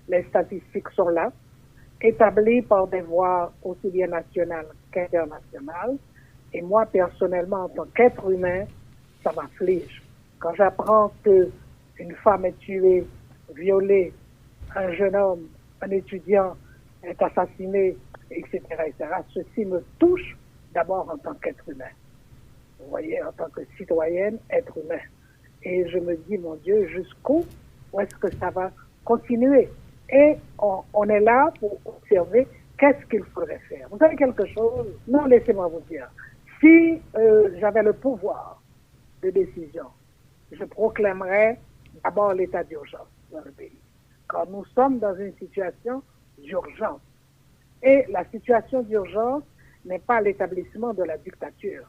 Les statistiques sont là, établies par des voies aussi bien nationales qu'internationales. Et moi, personnellement, en tant qu'être humain, ça m'afflige. Quand j'apprends qu'une femme est tuée, violée, un jeune homme, un étudiant est assassiné, etc., etc., ceci me touche d'abord en tant qu'être humain. Vous voyez, en tant que citoyenne, être humain. Et je me dis, mon Dieu, jusqu'où est-ce que ça va continuer? Et on est là pour observer qu'est-ce qu'il faudrait faire. Vous savez quelque chose? Non, laissez-moi vous dire. Si j'avais le pouvoir de décision, je proclamerais d'abord l'état d'urgence dans le pays. Car nous sommes dans une situation d'urgence. Et la situation d'urgence n'est pas l'établissement de la dictature.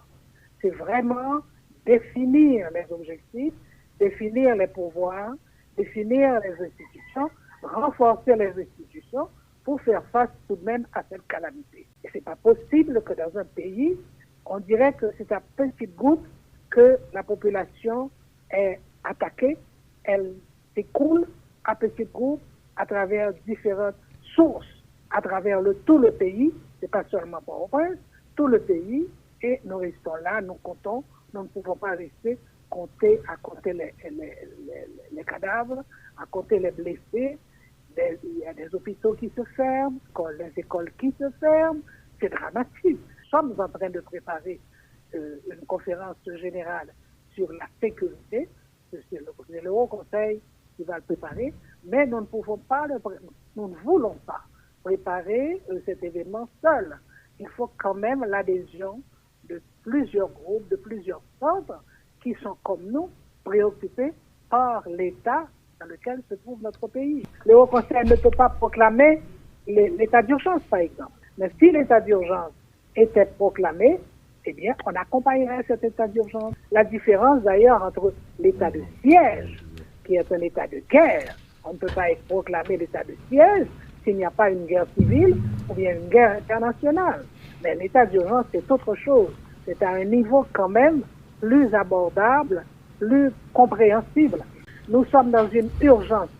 C'est vraiment définir les objectifs, définir les pouvoirs, définir les institutions, renforcer les institutions pour faire face tout de même à cette calamité. Et ce n'est pas possible que dans un pays, on dirait que c'est à petites gouttes que la population est attaquée, elle s'écoule à petites gouttes à travers différentes sources, à travers tout le pays, ce n'est pas seulement Port-au-Prince, tout le pays, et nous restons là, nous comptons, nous ne pouvons pas rester à compter les cadavres, à compter les blessés. Il y a des hôpitaux qui se ferment, les écoles qui se ferment, c'est dramatique. Nous sommes en train de préparer une conférence générale sur la sécurité, c'est le Haut Conseil qui va le préparer, mais nous ne pouvons pas, nous ne voulons pas préparer cet événement seul. Il faut quand même l'adhésion de plusieurs groupes, de plusieurs centres qui sont comme nous préoccupés par l'état dans lequel se trouve notre pays. Le Haut Conseil ne peut pas proclamer l'état d'urgence, par exemple. Mais si l'état d'urgence était proclamé, eh bien, on accompagnerait cet état d'urgence. La différence, d'ailleurs, entre l'état de siège, qui est un état de guerre, on ne peut pas proclamer l'état de siège s'il n'y a pas une guerre civile ou bien une guerre internationale. Mais l'état d'urgence, c'est autre chose. C'est à un niveau quand même plus abordable, plus compréhensible. Nous sommes dans une urgence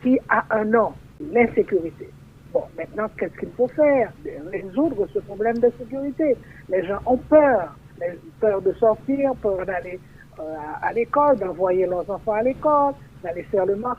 qui a un nom, l'insécurité. Bon, maintenant, qu'est-ce qu'il faut faire? Résoudre ce problème de sécurité. Les gens ont peur de sortir, peur d'aller à l'école, d'envoyer leurs enfants à l'école, d'aller faire le marché.